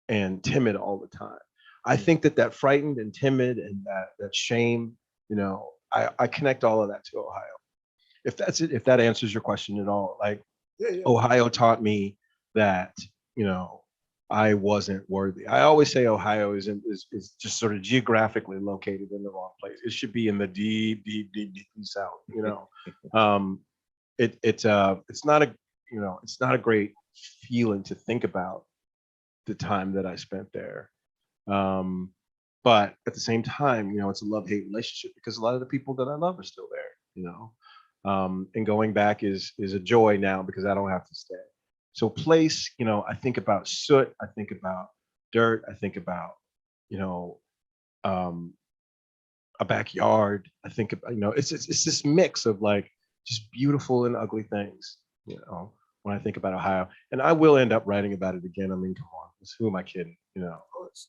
and timid all the time? I think that frightened and timid and that shame, you know, I connect all of that to Ohio. If that's it, if that answers your question at all, like Ohio taught me that, you know, I wasn't worthy. I always say Ohio is just sort of geographically located in the wrong place. It should be in the deep south. You know, it's not a, you know, it's not a great feeling to think about the time that I spent there. But at the same time, you know, it's a love-hate relationship because a lot of the people that I love are still there. You know, and going back is a joy now because I don't have to stay. So place, you know, I think about soot, I think about dirt, I think about, you know, a backyard. I think about, you know, it's this mix of like just beautiful and ugly things, you know, when I think about Ohio. And I will end up writing about it again. I mean, come on, who am I kidding? You know, it's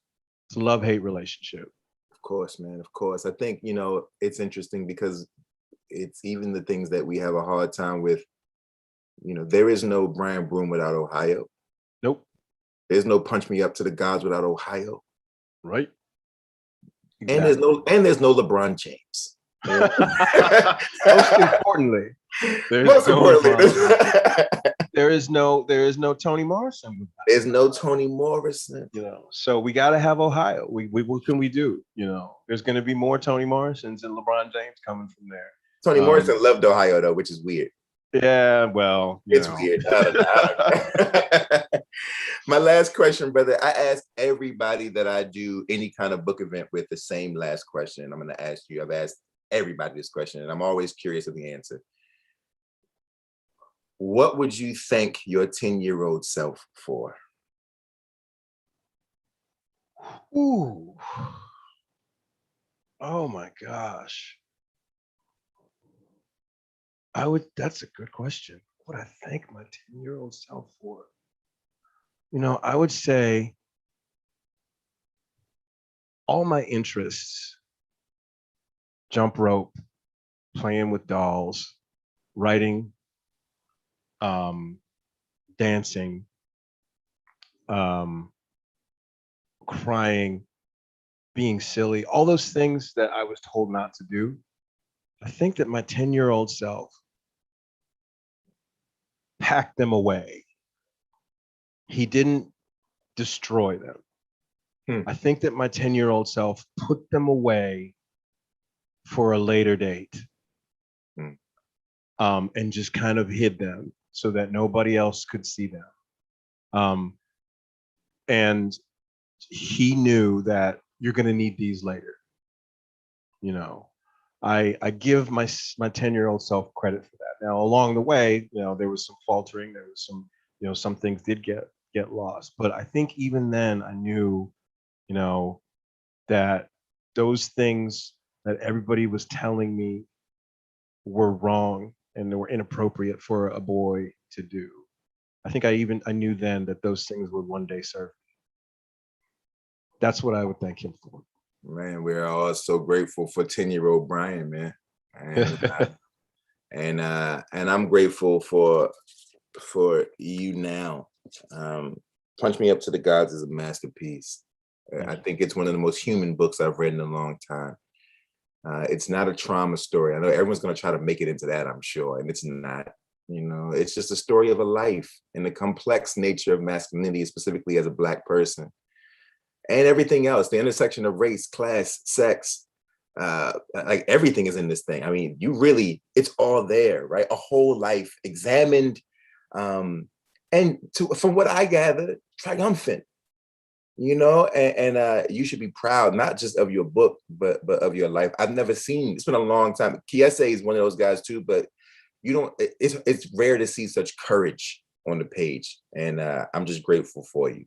a love-hate relationship. Of course, man, of course. I think, you know, it's interesting because it's even the things that we have a hard time with. You know, there is no Brian Broome without Ohio. Nope. There's no Punch Me Up to the Gods without Ohio. Right. Exactly. And there's no LeBron James. Most importantly, there is no Toni Morrison. There's no Toni Morrison. You know, so we got to have Ohio. We what can we do? You know, there's going to be more Toni Morrisons and LeBron James coming from there. Toni Morrison loved Ohio though, which is weird. Yeah, well, it's weird. I don't know. My last question, brother. I ask everybody that I do any kind of book event with the same last question. I'm going to ask you. I've asked everybody this question, and I'm always curious of the answer. What would you thank your 10-year-old self for? Ooh. Oh my gosh. That's a good question. What would I thank my 10-year-old self for? You know, I would say all my interests, jump rope, playing with dolls, writing, dancing, crying, being silly, all those things that I was told not to do. I think that my 10-year-old self packed them away. He didn't destroy them. I think that my 10-year-old self put them away for a later date, and just kind of hid them so that nobody else could see them. And he knew that you're going to need these later. You know, I give my 10-year-old self credit for that. Now, along the way, you know, there was some faltering, there was some, you know, some things did get lost. But I think even then I knew, you know, that those things that everybody was telling me were wrong and they were inappropriate for a boy to do. I think I knew then that those things would one day serve me. That's what I would thank him for. Man, we're all so grateful for 10-year-old Brian, man. And I'm grateful for you now. Punch Me Up to the Gods is a masterpiece. I think it's one of the most human books I've read in a long time. It's not a trauma story. I know everyone's going to try to make it into that, I'm sure, and it's not. It's just a story of a life and the complex nature of masculinity, specifically as a Black person, and everything else, the intersection of race, class, sex, like everything is in this thing. I mean, it's all there, right? A whole life examined, and from what I gather, triumphant. And you should be proud, not just of your book, but of your life. It's been a long time. Kiese is one of those guys too, but it's rare to see such courage on the page. And I'm just grateful for you.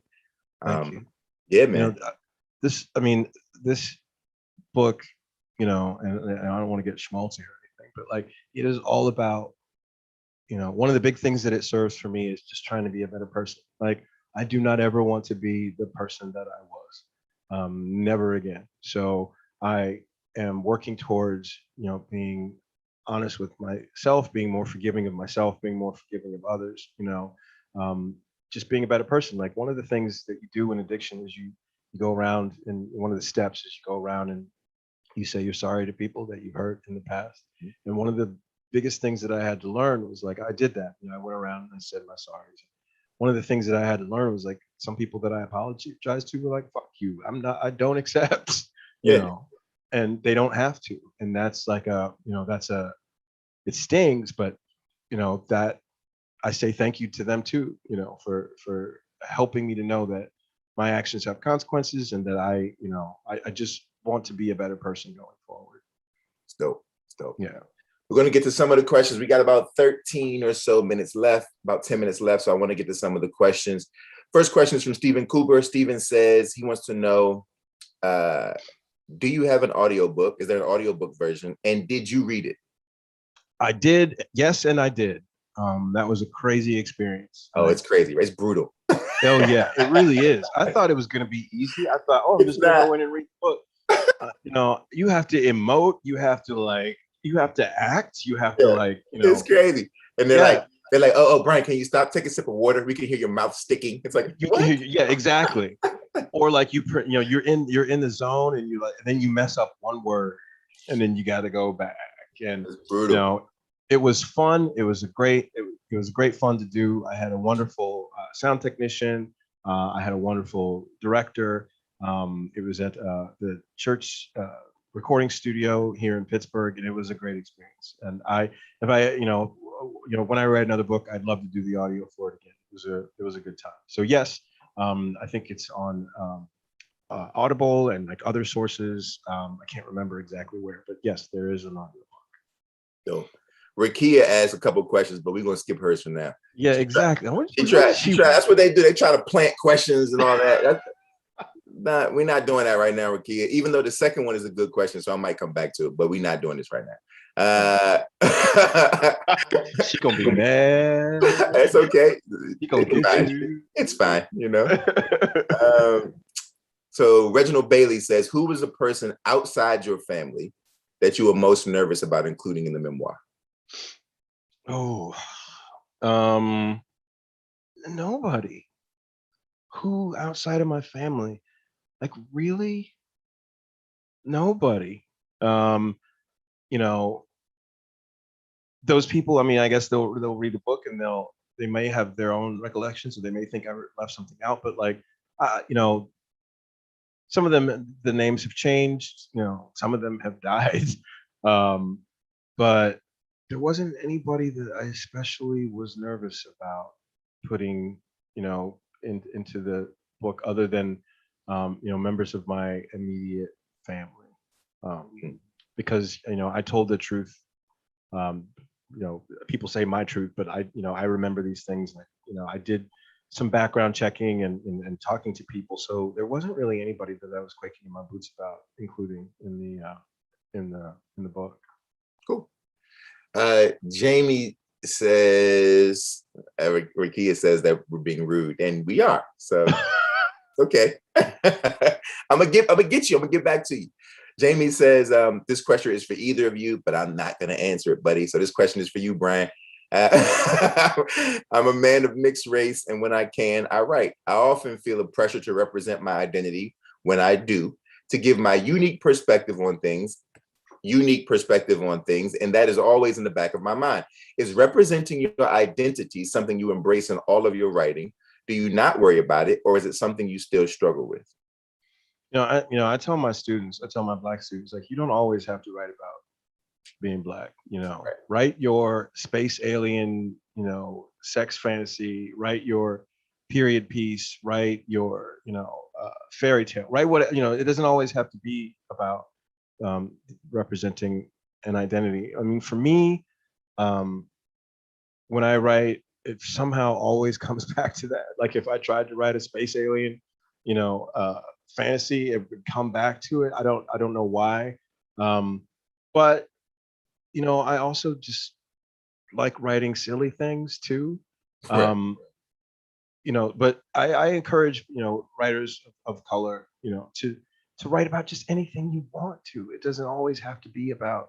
Thank you. Yeah, man. This book, and I don't want to get schmaltzy or anything, but like, it is all about, one of the big things that it serves for me is just trying to be a better person. Like, I do not ever want to be the person that I was, never again. So I am working towards, being honest with myself, being more forgiving of myself, being more forgiving of others, just being a better person. Like, one of the things that you do in addiction is you go around, and one of the steps is you go around and you say you're sorry to people that you've hurt in the past. And one of the biggest things that I had to learn was, like, I did that. I went around and I said my sorries. One of the things that I had to learn was, like, some people that I apologized to were like, fuck you, I don't accept, and they don't have to. And that's like it stings, but that I say thank you to them too, for helping me to know that my actions have consequences, and that I just want to be a better person going forward. It's dope. Yeah. We're going to get to some of the questions. We got about 13 or so minutes left, about 10 minutes left. So I want to get to some of the questions. First question is from Stephen Cooper. Stephen says he wants to know, do you have an audiobook? Is there an audiobook version? And did you read it? I did. Yes, and I did. That was a crazy experience. Oh, it's crazy. Right? It's brutal. Oh, yeah, it really is. I thought it was going to be easy. I thought, I'm just going to go in and read the book. You have to emote. You have to act. You have to It's crazy. And they're like, oh, Brian, can you stop? Take a sip of water. We can hear your mouth sticking. It's like, what? Yeah, exactly. Or like you're in the zone, and and then you mess up one word, and then you got to go back. And it's brutal. It was fun. It was great fun to do. I had a wonderful sound technician. I had a wonderful director. It was at the church recording studio here in Pittsburgh, and it was a great experience. And when I write another book, I'd love to do the audio for it again. It was a good time. So yes, I think it's on Audible and like other sources. I can't remember exactly where, but yes, there is an audio book. So Rakia asked a couple of questions, but we're gonna skip hers for now. Yeah, exactly. She tried. That's what they do. They try to plant questions and all that. We're not doing that right now, Rakia. Even though the second one is a good question, so I might come back to it, but we're not doing this right now. She's gonna be mad. It's okay. It's fine. So Reginald Bailey says, who was the person outside your family that you were most nervous about including in the memoir? Oh, nobody. Who outside of my family? Like, really? Nobody. Those people, I mean, I guess they'll read the book and they may have their own recollections, or they may think I left something out, but like, some of them, the names have changed, some of them have died. But there wasn't anybody that I especially was nervous about putting, into the book, other than, members of my immediate family. Because, I told the truth. People say my truth, but I remember these things. I did some background checking and talking to people. So there wasn't really anybody that I was quaking in my boots about including in the book. Cool. Jamie says, Rakia says that we're being rude, and we are. So okay. I'm gonna get you. I'm gonna get back to you. Jamie says, this question is for either of you, but I'm not gonna answer it, buddy. So this question is for you, Brian. I'm a man of mixed race, and when I can, I write. I often feel a pressure to represent my identity when I do, to give my unique perspective on things, and that is always in the back of my mind. Is representing your identity something you embrace in all of your writing? Do you not worry about it, or is it something you still struggle with? I tell my students, I tell my Black students, like, you don't always have to write about being Black. Right. Write your space alien, sex fantasy, write your period piece, write your, fairy tale, write what, it doesn't always have to be about representing an identity. I mean, for me, when I write, it somehow always comes back to that. Like if I tried to write a space alien, fantasy, it would come back to it. I don't know why. But I also just like writing silly things too. Right. But I encourage, writers of color, to write about just anything you want to. It doesn't always have to be about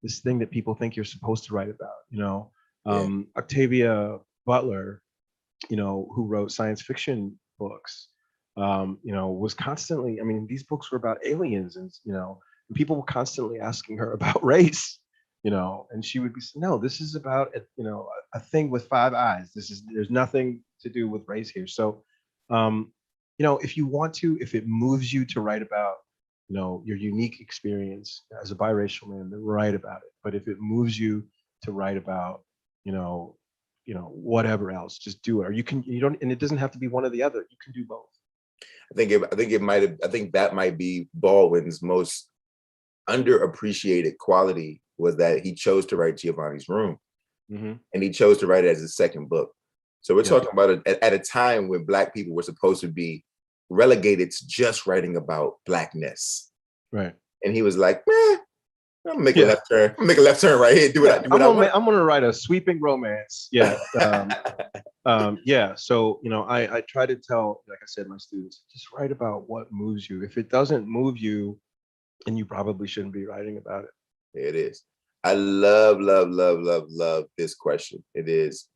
this thing that people think you're supposed to write about, Octavia Butler, who wrote science fiction books, was constantly, I mean, these books were about aliens and people were constantly asking her about race, and she would be saying, no, this is about, a thing with 5 eyes. There's nothing to do with race here. So, if you want to, if it moves you to write about, your unique experience as a biracial man, then write about it. But if it moves you to write about, whatever else, just do it. Or and it doesn't have to be one or the other. You can do both. I think that might be Baldwin's most underappreciated quality, was that he chose to write Giovanni's Room, and he chose to write it as his second book. So we're talking about it at a time when Black people were supposed to be relegated to just writing about Blackness. Right. And he was like, I'm gonna make a left turn. I'm gonna make a left turn right here. I'm gonna write a sweeping romance. Yeah. So, I try to tell, like I said, my students, just write about what moves you. If it doesn't move you, then you probably shouldn't be writing about it. There it is. I love this question. It's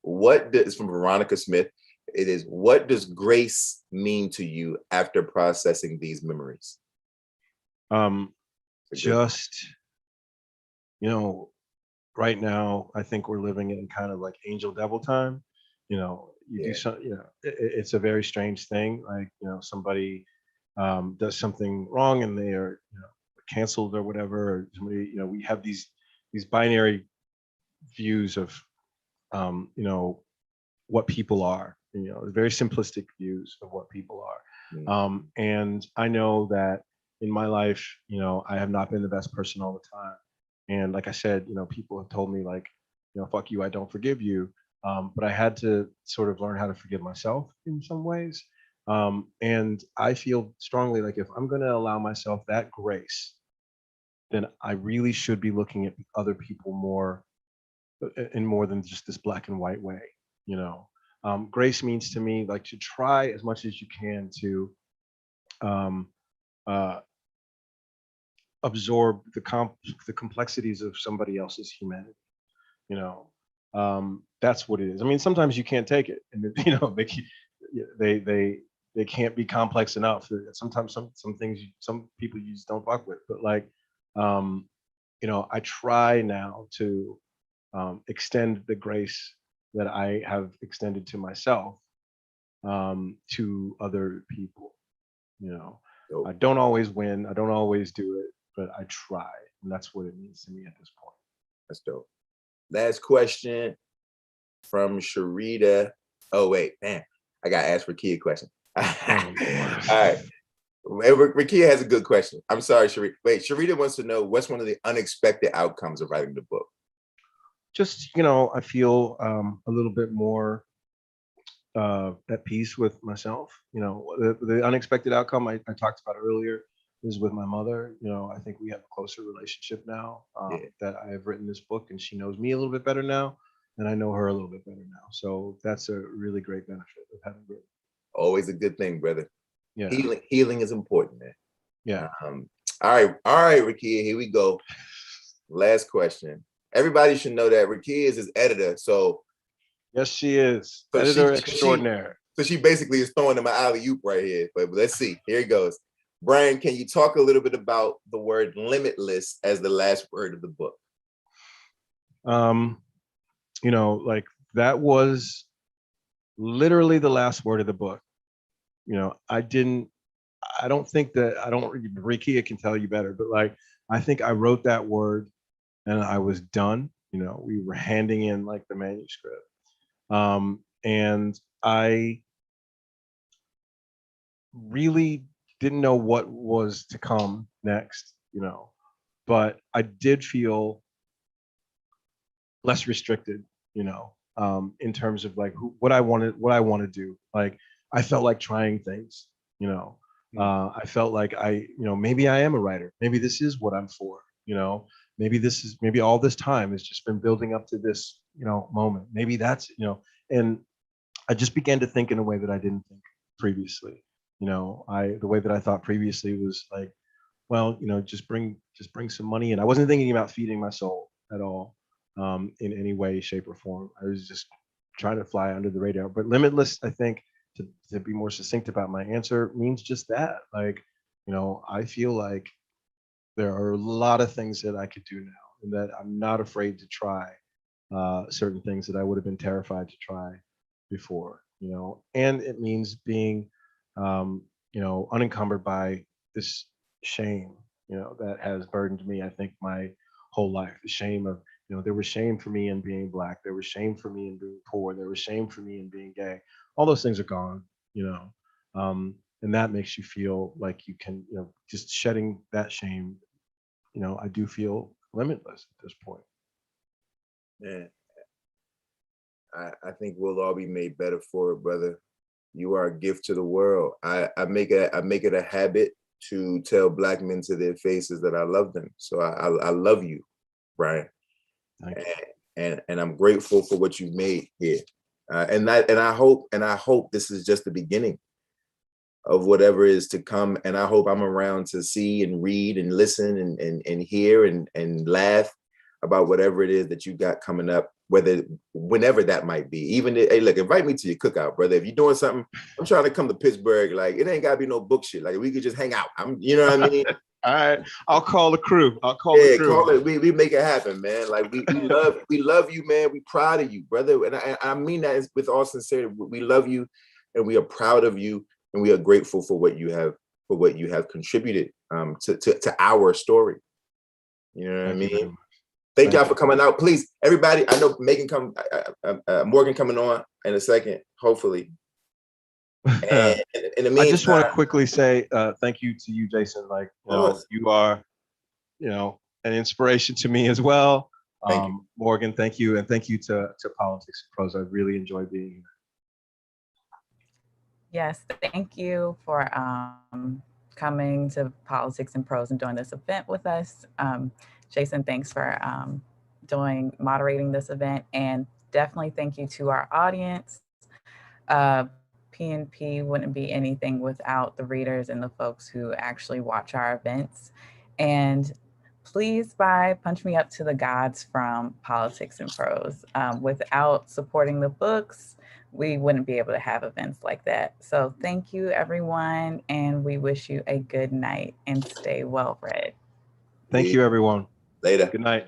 from Veronica Smith. It is, what does grace mean to you after processing these memories? Just, right now, I think we're living in kind of like angel devil time. Do some, it's a very strange thing. Like, somebody does something wrong and they are, canceled or whatever. Or somebody, we have these binary views of, what people are. Very simplistic views of what people are. And I know that in my life, I have not been the best person all the time. And like I said, people have told me like, fuck you, I don't forgive you. But I had to sort of learn how to forgive myself in some ways. And I feel strongly like if I'm going to allow myself that grace, then I really should be looking at other people more in more than just this black and white way. Grace means to me like to try as much as you can to absorb the complexities of somebody else's humanity. That's what it is. I mean, sometimes you can't take it, and they can't be complex enough. Sometimes some things some people you just don't fuck with. But like, I try now to extend the grace that I have extended to myself to other people. I don't always win. I don't always do it, but I try, and that's what it means to me at this point. That's dope. Last question from Sharita. Oh wait, man, I got to ask Rakia a question. All right. Rakia has a good question. I'm sorry, Sharita. Wait, Sharita wants to know what's one of the unexpected outcomes of writing the book? Just, I feel a little bit more at peace with myself. The unexpected outcome I talked about earlier is with my mother. I think we have a closer relationship now that I have written this book, and she knows me a little bit better now, and I know her a little bit better now. So that's a really great benefit of having written. Always a good thing, brother. Yeah. Healing is important, man. Yeah. All right, Rakia, here we go. Last question. Everybody should know that Rakia is his editor. So yes, she is. Editor extraordinaire. So she basically is throwing him an alley-oop right here. But let's see. Here it goes. Brian, can you talk a little bit about the word limitless as the last word of the book? You know, like that was literally the last word of the book. You know, I don't think that, Rikia can tell you better, but like, I think I wrote that word and I was done. You know, we were handing in like the manuscript. And I really didn't know what was to come next, you know, but I did feel less restricted, you know, in terms of like what I want to do. Like, I felt like trying things, you know. I felt like maybe I am a writer. Maybe this is what I'm for, you know. Maybe all this time has just been building up to this, you know, moment. Maybe that's, you know, and I just began to think in a way that I didn't think previously. You know, the way that I thought previously was like, well, you know, just bring some money in. I wasn't thinking about feeding my soul at all, in any way, shape, or form. I was just trying to fly under the radar. But limitless, I think, to be more succinct about my answer, means just that. Like, you know, I feel like there are a lot of things that I could do now, and that I'm not afraid to try certain things that I would have been terrified to try before, you know. And it means being, you know, unencumbered by this shame, you know, that has burdened me, I think, my whole life. The shame of, you know, there was shame for me in being Black. There was shame for me in being poor. There was shame for me in being gay. All those things are gone, you know. And that makes you feel like you can, you know, just shedding that shame, you know, I do feel limitless at this point. Man, I think we'll all be made better for it, brother. You are a gift to the world. I make it a habit to tell Black men to their faces that I love them. So I love you, Brian. Thank you. And I'm grateful for what you've made here. And I hope this is just the beginning of whatever is to come. And I hope I'm around to see and read and listen and hear and laugh about whatever it is that you got coming up, whenever that might be. Even, hey, look, invite me to your cookout, brother. If you're doing something, I'm trying to come to Pittsburgh. Like, it ain't gotta be no book shit. Like, we could just hang out. You know what I mean? All right, I'll call the crew. Yeah, call it. We make it happen, man. Like, we love you, man. We proud of you, brother. And I mean that with all sincerity. We love you, and we are proud of you, and we are grateful for what you have contributed to our story. You know what I mean? Thank y'all for coming out. Please, everybody. I know Megan Morgan coming on in a second, hopefully. And in the meantime, I just want to quickly say thank you to you, Jason. Like, you know, you are, you know, an inspiration to me as well. Thank you. Morgan, thank you, and thank you to Politics and Prose. I really enjoyed being here. Yes, thank you for coming to Politics and Prose and doing this event with us. Jason, thanks for moderating this event, and definitely thank you to our audience. PNP wouldn't be anything without the readers and the folks who actually watch our events. And please buy Punch Me Up to the Gods from Politics and Prose. Without supporting the books, we wouldn't be able to have events like that. So thank you, everyone, and we wish you a good night and stay well read. Thank you, everyone. Later. Good night.